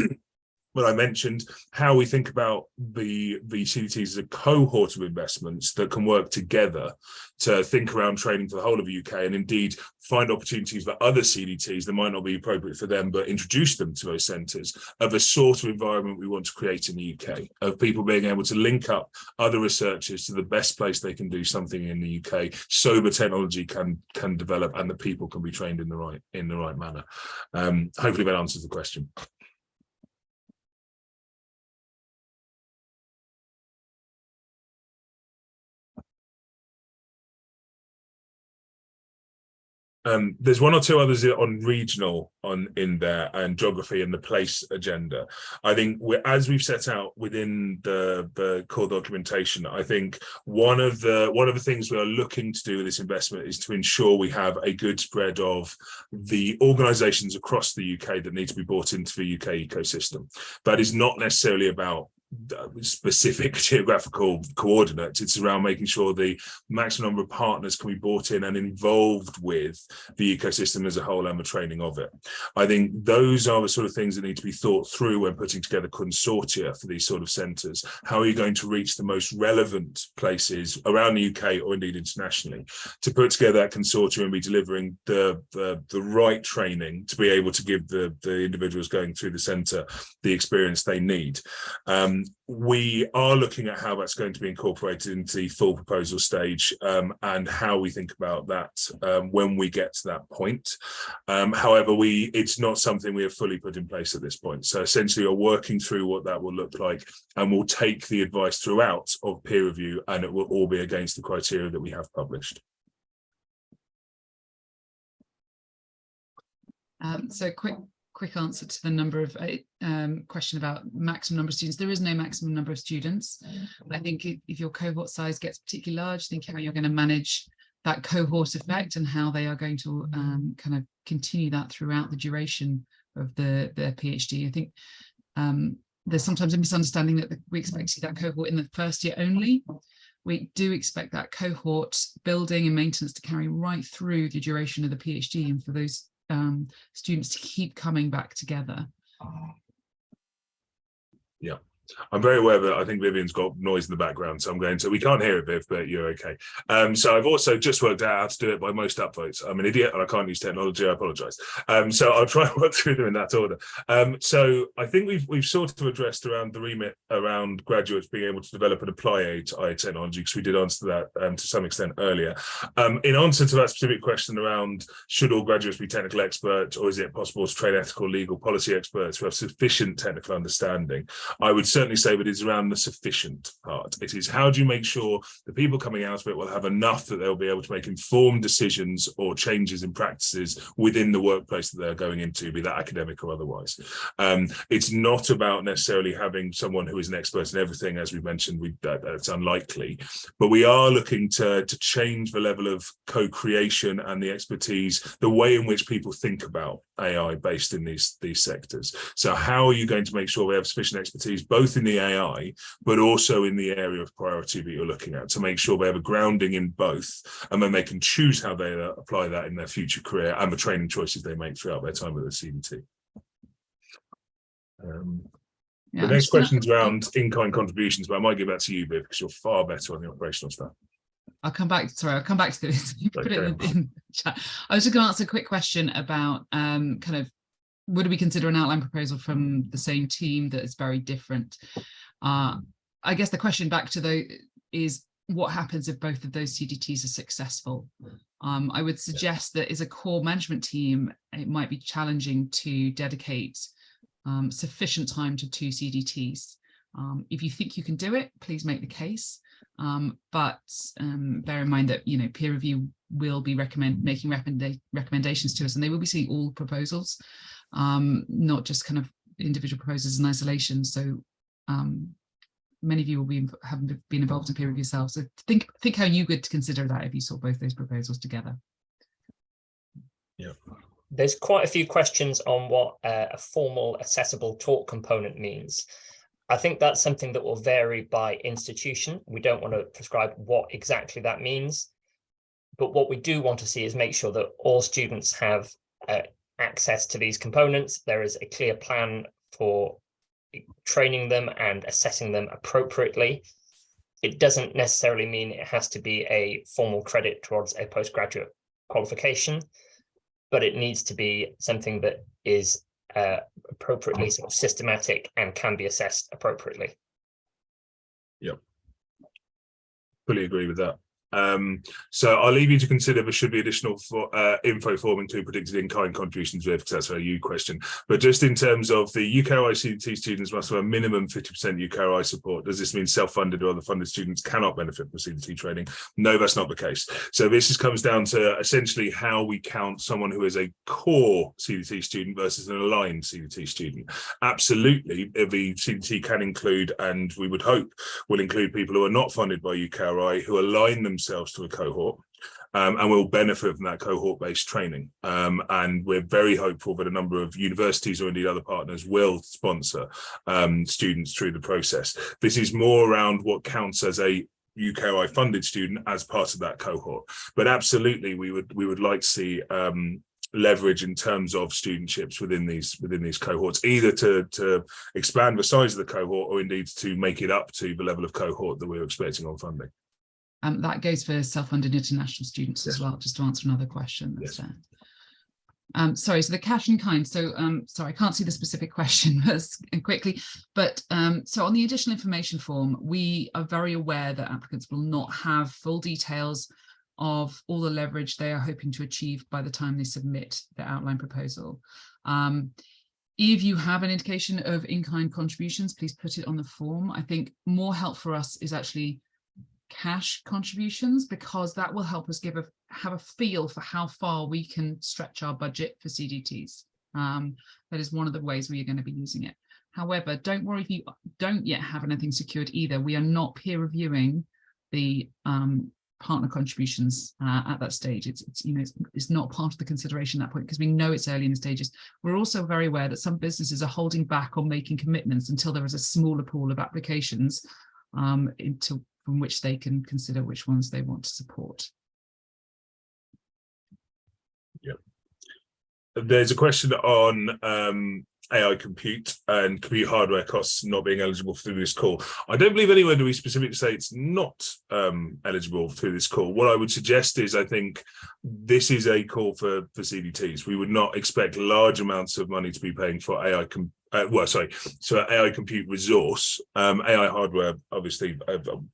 what I mentioned, how we think about the CDTs as a cohort of investments that can work together to think around training for the whole of the UK, and indeed find opportunities for other CDTs that might not be appropriate for them, but introduce them to those centres, of a sort of environment we want to create in the UK, of people being able to link up other researchers to the best place they can do something in the UK, so the technology can develop and the people can be trained in the right manner. Hopefully that answers the question. There's one or two others on regional in there, and geography and the place agenda. I think as we've set out within the core documentation, I think one of the things we are looking to do with this investment is to ensure we have a good spread of the organisations across the UK that need to be brought into the UK ecosystem. That is not necessarily about specific geographical coordinates. It's around making sure the maximum number of partners can be brought in and involved with the ecosystem as a whole and the training of it. I think those are the sort of things that need to be thought through when putting together consortia for these sort of centres. How are you going to reach the most relevant places around the UK or indeed internationally to put together that consortia and be delivering the right training to be able to give the individuals going through the centre the experience they need. We are looking at how that's going to be incorporated into the full proposal stage, and how we think about that when we get to that point. However, it's not something we have fully put in place at this point. So essentially, we're working through what that will look like, and we'll take the advice throughout of peer review, and it will all be against the criteria that we have published. So quick answer to the number of question about maximum number of students. There is no maximum number of students. I think if your cohort size gets particularly large, think how you're going to manage that cohort effect and how they are going to kind of continue that throughout the duration of their PhD. I think there's sometimes a misunderstanding that we expect to see that cohort in the first year only. We do expect that cohort building and maintenance to carry right through the duration of the PhD, and for those students to keep coming back together. Yeah, I'm very aware that I think Vivian's got noise in the background, so I'm going to, we can't hear it, Viv, but you're okay. So I've also just worked out how to do it by most upvotes. I'm an idiot and I can't use technology, I apologise. So I'll try and work through them in that order. So I think we've sort of addressed around the remit around graduates being able to develop and apply AI technology, because we did answer that to some extent earlier. In answer to that specific question around should all graduates be technical experts, or is it possible to train ethical, legal, policy experts who have sufficient technical understanding, I would certainly say that it's around the sufficient part. It is how do you make sure the people coming out of it will have enough that they'll be able to make informed decisions or changes in practices within the workplace that they're going into, be that academic or otherwise. It's not about necessarily having someone who is an expert in everything, as we mentioned, that's unlikely, but we are looking to change the level of co-creation and the expertise, the way in which people think about AI based in these sectors. So how are you going to make sure we have sufficient expertise both in the AI, but also in the area of priority that you're looking at, to make sure they have a grounding in both, and then they can choose how they apply that in their future career and the training choices they make throughout their time at the CDT. The next question's around in-kind contributions, but I might give that to you, Viv, because you're far better on the operational stuff. I'll come back to this. Put it in the chat. I was just going to answer a quick question about kind of, would we consider an outline proposal from the same team that is very different? I guess the question back to is what happens if both of those CDTs are successful? I would suggest that as a core management team, it might be challenging to dedicate sufficient time to 2 CDTs. If you think you can do it, please make the case. But bear in mind that peer review will be making recommendations to us, and they will be seeing all proposals, not just kind of individual proposals in isolation. So many of you will have been involved in peer review yourselves. So think how you would consider that if you saw both those proposals together. Yeah. There's quite a few questions on what a formal accessible talk component means. I think that's something that will vary by institution. We don't want to prescribe what exactly that means, but what we do want to see is make sure that all students have access to these components. There is a clear plan for training them and assessing them appropriately. It doesn't necessarily mean it has to be a formal credit towards a postgraduate qualification, but it needs to be something that is appropriately sort of systematic and can be assessed appropriately. Yep, fully agree with that. So I'll leave you to consider there should be additional info form include predicted in-kind contributions, because that's a you question. But just in terms of the UKRI CDT students must have a minimum 50% UKRI support. Does this mean self-funded or other funded students cannot benefit from CDT training? No, that's not the case. So this comes down to essentially how we count someone who is a core CDT student versus an aligned CDT student. Absolutely, the CDT can include, and we would hope will include, people who are not funded by UKRI, who align themselves to a cohort and will benefit from that cohort-based training. And we're very hopeful that a number of universities or indeed other partners will sponsor students through the process. This is more around what counts as a UKRI funded student as part of that cohort. But absolutely, we would like to see leverage in terms of studentships within these cohorts, either to expand the size of the cohort or indeed to make it up to the level of cohort that we're expecting on funding. That goes for self-funded international students as well, just to answer another question that's there. Sorry, so the cash in kind. So sorry, I can't see the specific question quickly, but so on the additional information form, we are very aware that applicants will not have full details of all the leverage they are hoping to achieve by the time they submit their outline proposal. If you have an indication of in-kind contributions, please put it on the form. I think more help for us is actually cash contributions, because that will help us have a feel for how far we can stretch our budget for CDTs. That is one of the ways we are going to be using it. However, don't worry if you don't yet have anything secured either. We are not peer reviewing the partner contributions at that stage. It's not part of the consideration at that point, because we know it's early in the stages. We're also very aware that some businesses are holding back on making commitments until there is a smaller pool of applications from which they can consider which ones they want to support. Yep. There's a question on AI compute and compute hardware costs not being eligible through this call. I don't believe anywhere do we specifically say it's not eligible through this call. What I would suggest is, I think this is a call for CDTs. We would not expect large amounts of money to be paying for AI AI compute resource. AI hardware, obviously,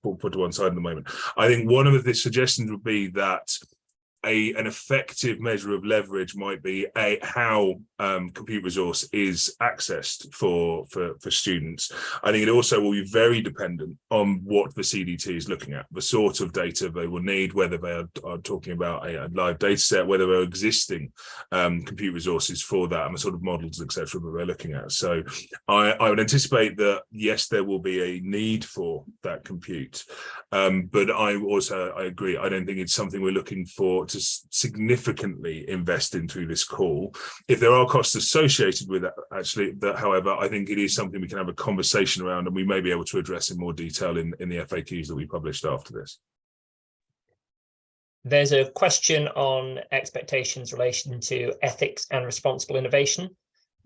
put to one side at the moment. I think one of the suggestions would be that an effective measure of leverage might be how compute resource is accessed for students. I think it also will be very dependent on what the CDT is looking at, the sort of data they will need, whether they are talking about a live data set, whether there are existing compute resources for that, and the sort of models, etc., that they're looking at. So I would anticipate that, yes, there will be a need for that compute. But I agree, I don't think it's something we're looking for to significantly invest in through this call. If there are costs associated with that, however, I think it is something we can have a conversation around, and we may be able to address in more detail in the FAQs that we published after this. There's a question on expectations in relation to ethics and responsible innovation,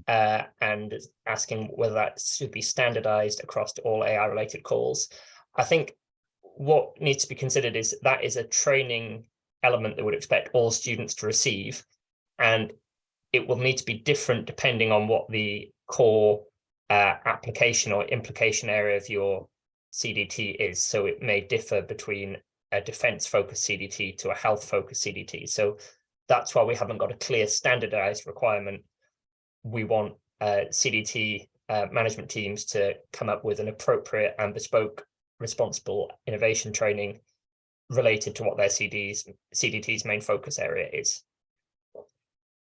and asking whether that should be standardized across all AI related calls. I think what needs to be considered is that is a training element that would expect all students to receive, and it will need to be different depending on what the core application or implication area of your CDT is. So it may differ between a defense focused CDT to a health focused CDT. So that's why we haven't got a clear standardized requirement. We want CDT management teams to come up with an appropriate and bespoke responsible innovation training related to what their CDT's main focus area is.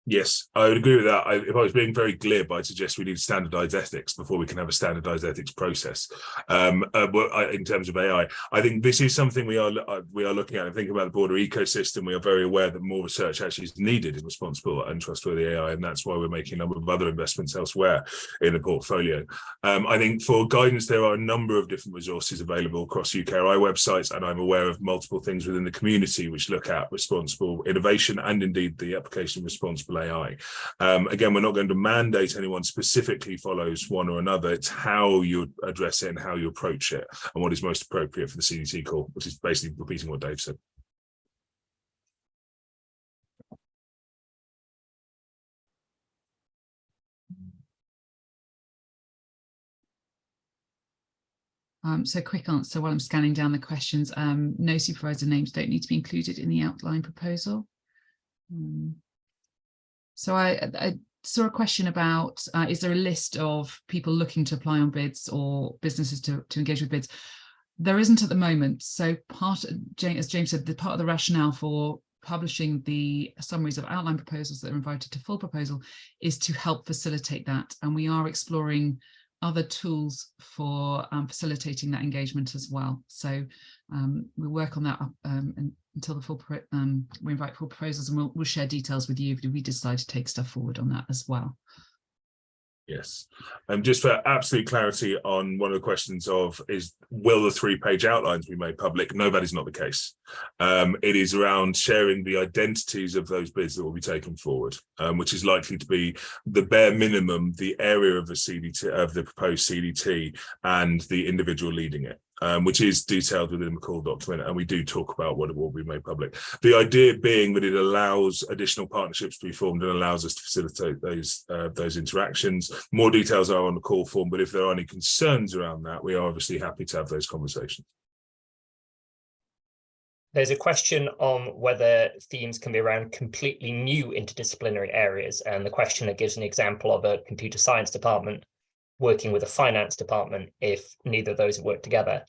Yes, I would agree with that. If I was being very glib, I'd suggest we need standardized ethics before we can have a standardized ethics process. In terms of AI, I think this is something we are looking at and thinking about the broader ecosystem. We are very aware that more research actually is needed in responsible and trustworthy AI, and that's why we're making a number of other investments elsewhere in the portfolio. I think for guidance, there are a number of different resources available across UKRI websites, and I'm aware of multiple things within the community which look at responsible innovation and indeed the application of responsible AI. Again, we're not going to mandate anyone specifically follows one or another. It's how you address it and how you approach it and what is most appropriate for the CDT call, which is basically repeating what Dave said. So quick answer while I'm scanning down the questions. No supervisor names don't need to be included in the outline proposal. So I saw a question about, is there a list of people looking to apply on bids or businesses to engage with bids? There isn't at the moment. So as James said, the part of the rationale for publishing the summaries of outline proposals that are invited to full proposal is to help facilitate that. And we are exploring other tools for facilitating that engagement as well. So we'll work on that until the full we invite full proposals, and we'll share details with you if we decide to take stuff forward on that as well. Yes, just for absolute clarity on one of the questions is will the 3-page outlines be made public? No, that is not the case. It is around sharing the identities of those bids that will be taken forward, which is likely to be the bare minimum, the area of the CDT, of the proposed CDT, and the individual leading it. Which is detailed within the call document, and we do talk about what it will be made public. The idea being that it allows additional partnerships to be formed and allows us to facilitate those interactions. More details are on the call form, but if there are any concerns around that, we are obviously happy to have those conversations. There's a question on whether themes can be around completely new interdisciplinary areas, and the questioner gives an example of a computer science department working with a finance department if neither of those work together.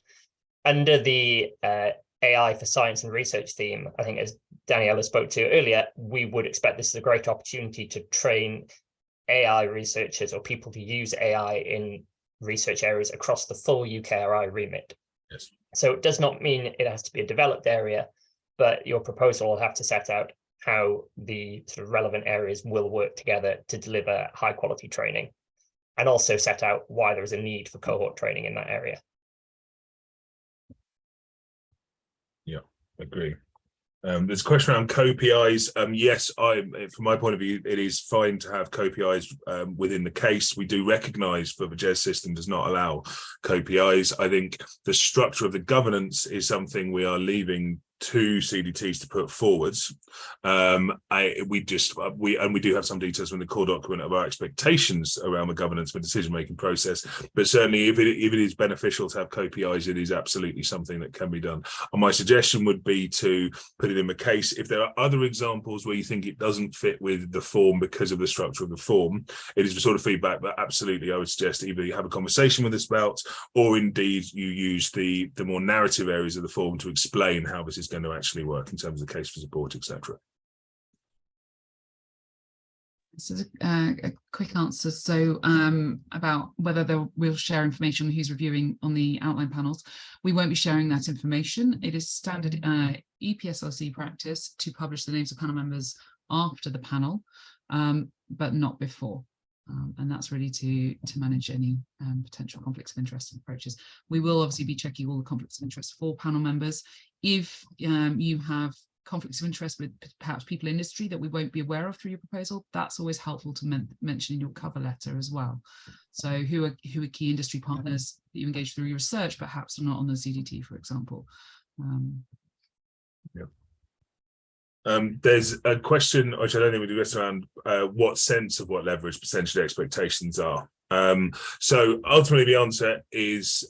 Under the AI for science and research theme, I think as Daniela spoke to earlier, we would expect this is a great opportunity to train AI researchers or people to use AI in research areas across the full UKRI remit. Yes. So it does not mean it has to be a developed area, but your proposal will have to set out how the sort of relevant areas will work together to deliver high quality training, and also set out why there is a need for cohort training in that area. Yeah, agree. There's a question around KPIs. Yes, from my point of view, it is fine to have KPIs within the case. We do recognise that the JES system does not allow KPIs. I think the structure of the governance is something we are leaving to CDTs to put forwards. We do have some details in the core document of our expectations around the governance for decision-making process, but certainly if it is beneficial to have KPIs, it is absolutely something that can be done. And my suggestion would be to put it in the case. If there are other examples where you think it doesn't fit with the form because of the structure of the form, it is the sort of feedback that absolutely I would suggest either you have a conversation with us about, or indeed you use the more narrative areas of the form to explain how this is going to actually work in terms of case for support, etc. So a quick answer. So about whether we'll share information on who's reviewing on the outline panels. We won't be sharing that information. It is standard EPSRC practice to publish the names of panel members after the panel, but not before. And that's really to manage any potential conflicts of interest and approaches. We will obviously be checking all the conflicts of interest for panel members. If you have conflicts of interest with perhaps people in industry that we won't be aware of through your proposal, that's always helpful to mention in your cover letter as well. So who are key industry partners that you engage through your research, perhaps not on the CDT, for example. Yeah. There's a question which I don't think we do this around what sense of what leverage potentially expectations are. So ultimately the answer is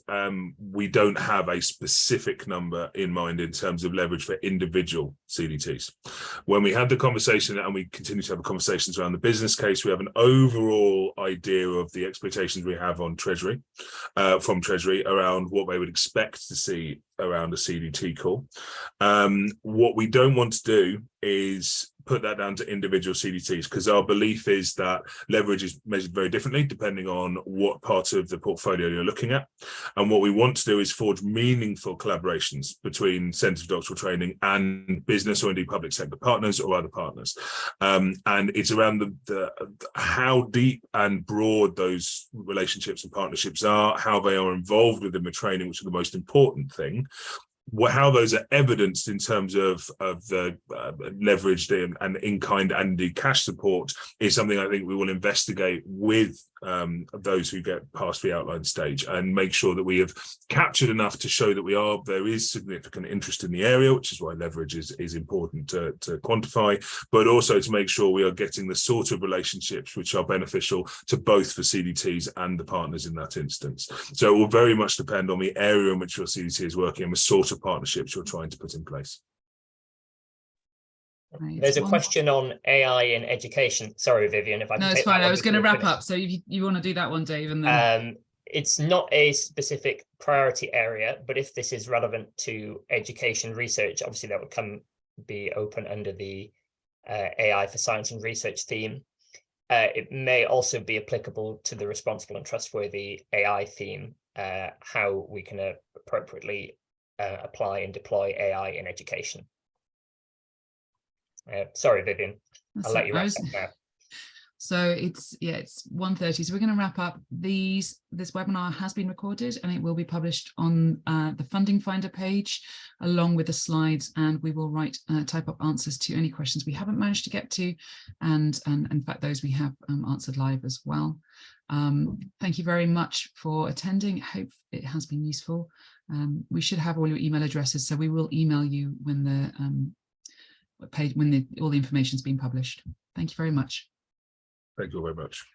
we don't have a specific number in mind in terms of leverage for individual CDTs. When we had the conversation, and we continue to have conversations around the business case, we have an overall idea of the expectations we have on Treasury, from Treasury, around what they would expect to see around a CDT call. What we don't want to do is put that down to individual CDTs, because our belief is that leverage is measured very differently depending on what part of the portfolio you're looking at. And what we want to do is forge meaningful collaborations between Centres for Doctoral Training and business or indeed public sector partners or other partners. And it's around the how deep and broad those relationships and partnerships are, how they are involved within the training, which is the most important thing. How those are evidenced in terms of the leveraged and in-kind and the cash support is something I think we will investigate with those who get past the outline stage, and make sure that we have captured enough to show that there is significant interest in the area, which is why leverage is important to quantify, but also to make sure we are getting the sort of relationships which are beneficial to both the CDTs and the partners in that instance. So it will very much depend on the area in which your CDT is working and the sort of partnerships you're trying to put in place. There's a question on AI in education. Sorry, Vivian, if I No, it's fine. I was going to wrap up. So if you want to do that one, Dave, and then it's not a specific priority area, but if this is relevant to education research, obviously that would be open under the AI for science and research theme. It may also be applicable to the responsible and trustworthy AI theme, how we can appropriately apply and deploy AI in education. Sorry, Vivian, I'll let you wrap up now. So it's 1:30, so we're going to wrap up. This webinar has been recorded and it will be published on the Funding Finder page along with the slides, and we will type up answers to any questions we haven't managed to get to, and in fact those we have answered live as well. Thank you very much for attending. I hope it has been useful. We should have all your email addresses, so we will email you when all the information has been published. Thank you very much. Thank you very much.